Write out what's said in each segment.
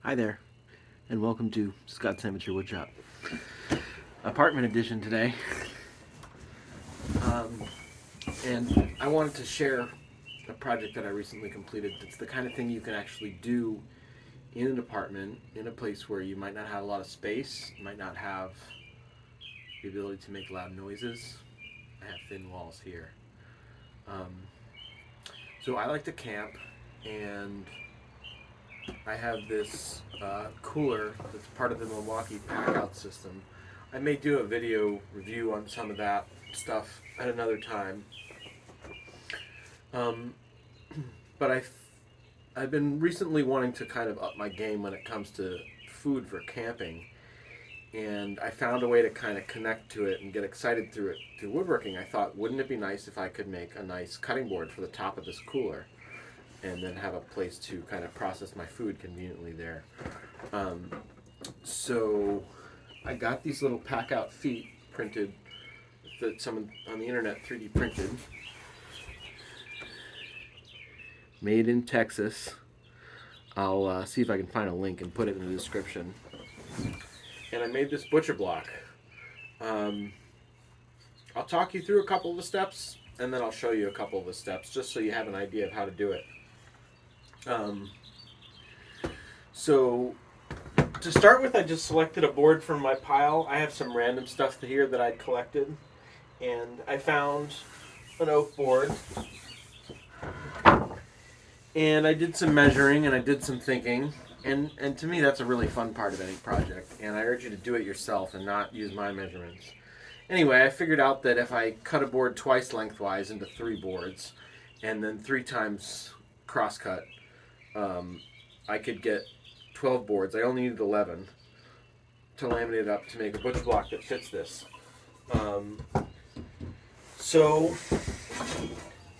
Hi there, and welcome to Scott's Amateur Woodshop. Apartment edition today. And I wanted to share a project that I recently completed. It's the kind of thing you can actually do in an apartment, in a place where you might not have a lot of space, you might not have the ability to make loud noises. I have thin walls here. Um, so I like to camp, and I have this cooler that's part of the Milwaukee Packout system. I may do a video review on some of that stuff at another time. Um, but I've been recently wanting to kind of up my game when it comes to food for camping, and I found a way to kind of connect to it and get excited through it through woodworking. I thought, wouldn't it be nice if I could make a nice cutting board for the top of this cooler, and then have a place to kind of process my food conveniently there. So I got these little Packout feet printed that someone on the internet 3D printed, made in Texas. I'll see if I can find a link and put it in the description. And I made this butcher block. I'll talk you through a couple of the steps, and then I'll show you a couple of the steps just so you have an idea of how to do it. So to start with, I just selected a board from my pile. I have some random stuff here that I'd collected, and I found an oak board, and I did some measuring and I did some thinking, and to me that's a really fun part of any project, and I urge you to do it yourself and not use my measurements. Anyway, I figured out that if I cut a board twice lengthwise into 3 boards and then 3 times crosscut, I could get 12 boards. I only needed 11 to laminate up to make a butcher block that fits this. So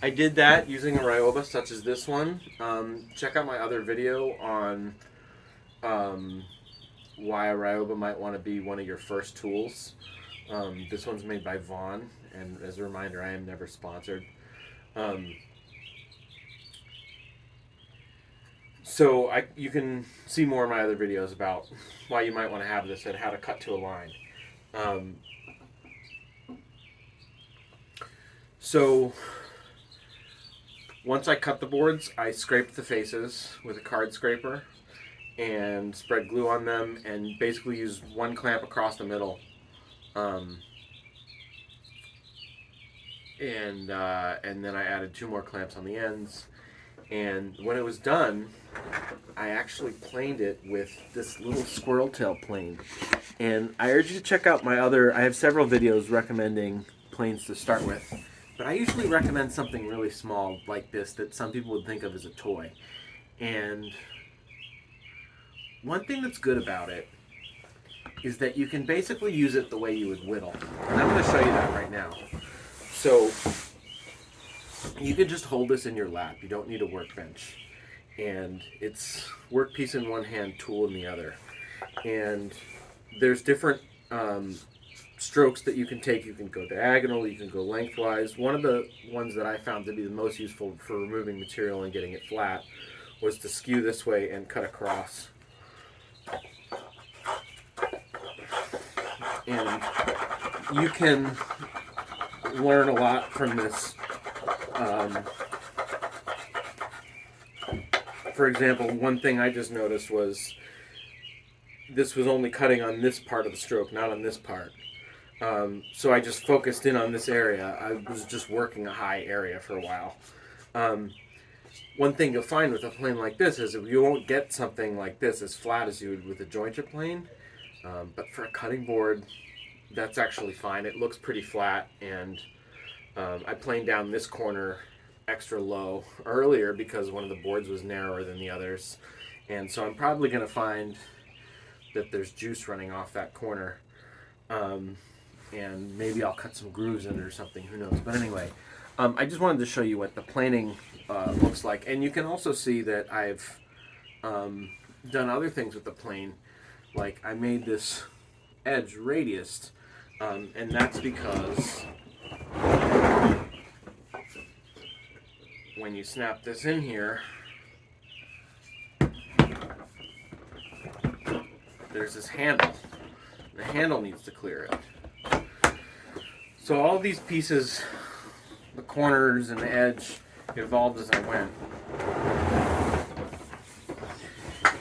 I did that using a Ryoba such as this one. Check out my other video on why a Ryoba might want to be one of your first tools. This one's made by Vaughn, and as a reminder, I am never sponsored. So you can see more of my other videos about why you might want to have this and how to cut to a line. So once I cut the boards, I scraped the faces with a card scraper and spread glue on them and basically used one clamp across the middle. And then I added 2 more clamps on the ends. And when it was done, I actually planed it with this little squirrel tail plane. And I urge you to check out I have several videos recommending planes to start with. But I usually recommend something really small like this that some people would think of as a toy. And one thing that's good about it is that you can basically use it the way you would whittle. And I'm going to show you that right now. So you can just hold this in your lap. You don't need a workbench. And it's workpiece in one hand, tool in the other. And there's different strokes that you can take. You can go diagonal, you can go lengthwise. One of the ones that I found to be the most useful for removing material and getting it flat was to skew this way and cut across. And you can learn a lot from this. For example, one thing I just noticed was this was only cutting on this part of the stroke, not on this part. So I just focused in on this area. I was just working a high area for a while. One thing you'll find with a plane like this is you won't get something like this as flat as you would with a jointed plane. But for a cutting board, that's actually fine. It looks pretty flat, and I planed down this corner extra low earlier because one of the boards was narrower than the others, and so I'm probably going to find that there's juice running off that corner, and maybe I'll cut some grooves in it or something, who knows. But anyway, I just wanted to show you what the planing looks like, and you can also see that I've done other things with the plane. Like I made this edge radiused, and that's because when you snap this in here, there's this handle. The handle needs to clear it. So all these pieces, the corners and the edge, evolved as I went.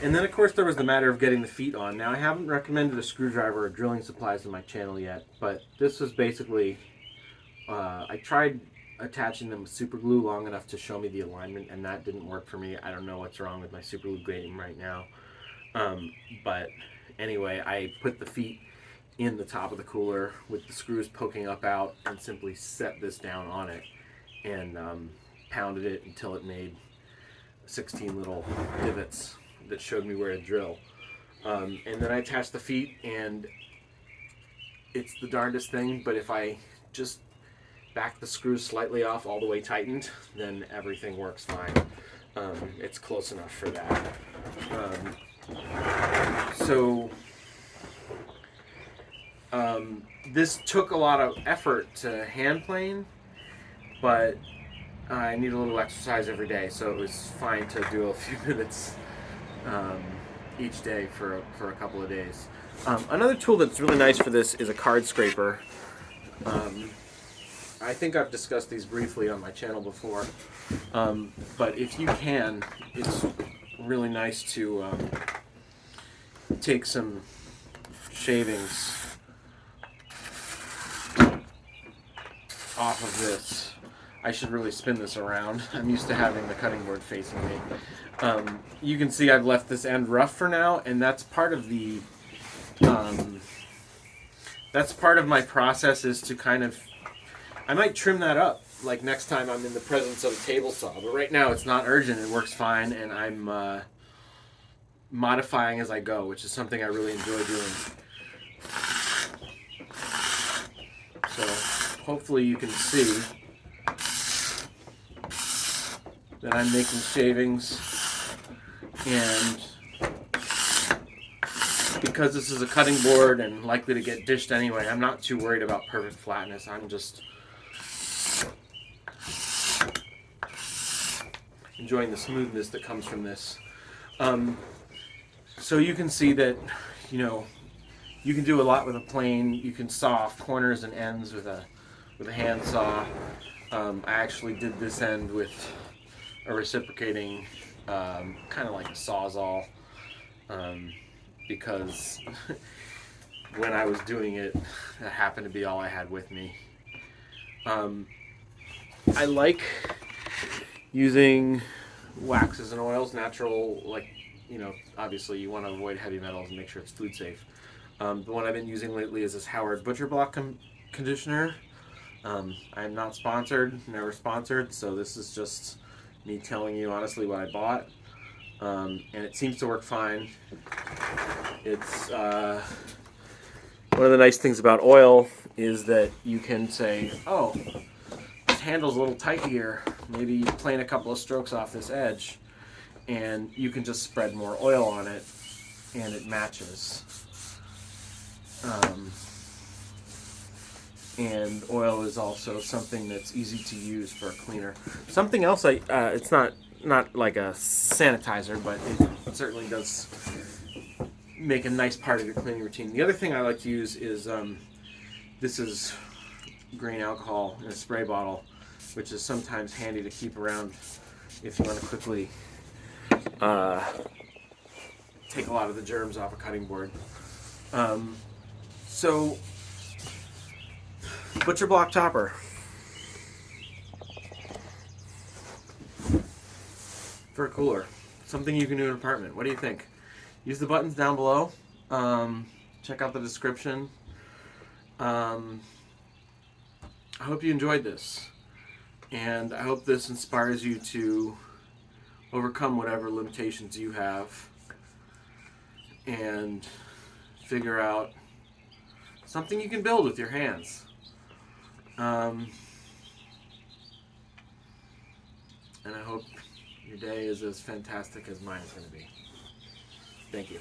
And then of course there was the matter of getting the feet on. Now I haven't recommended a screwdriver or drilling supplies in my channel yet, but this was basically, I tried attaching them with super glue long enough to show me the alignment, and that didn't work for me. I don't know what's wrong with my super glue game right now. But anyway, I put the feet in the top of the cooler with the screws poking up out and simply set this down on it and pounded it until it made 16 little divots that showed me where to drill. And then I attached the feet, and it's the darndest thing, but if I just back the screws slightly off all the way tightened, then everything works fine. It's close enough for that. This took a lot of effort to hand plane, but I need a little exercise every day, so it was fine to do a few minutes each day for a couple of days. Another tool that's really nice for this is a card scraper. I think I've discussed these briefly on my channel before, but if you can, it's really nice to take some shavings off of this. I should really spin this around. I'm used to having the cutting board facing me. You can see I've left this end rough for now, and that's part of the that's part of my process, is to kind of, I might trim that up like next time I'm in the presence of a table saw, but right now it's not urgent, it works fine, and I'm modifying as I go, which is something I really enjoy doing. So hopefully you can see that I'm making shavings, and because this is a cutting board and likely to get dished anyway, I'm not too worried about perfect flatness. I'm just enjoying the smoothness that comes from this. So you can see that, you know, you can do a lot with a plane. You can saw off corners and ends with a hand saw. I actually did this end with a reciprocating, kind of like a Sawzall, because when I was doing it, that happened to be all I had with me. I like using waxes and oils, natural, like, you know, obviously you want to avoid heavy metals and make sure it's food safe. The one I've been using lately is this Howard Butcher Block conditioner. I'm not sponsored, never sponsored, so this is just me telling you honestly what I bought. And it seems to work fine. It's one of the nice things about oil is that you can say, oh, this handle's a little tight here. Maybe you plane a couple of strokes off this edge, and you can just spread more oil on it, and it matches. And oil is also something that's easy to use for a cleaner. Something else, it's not like a sanitizer, but it certainly does make a nice part of your cleaning routine. The other thing I like to use is, this is grain alcohol in a spray bottle, which is sometimes handy to keep around if you want to quickly take a lot of the germs off a cutting board. So, Butcher Block topper. For a cooler. Something you can do in an apartment. What do you think? Use the buttons down below. Check out the description. I hope you enjoyed this. And I hope this inspires you to overcome whatever limitations you have and figure out something you can build with your hands. And I hope your day is as fantastic as mine is going to be. Thank you.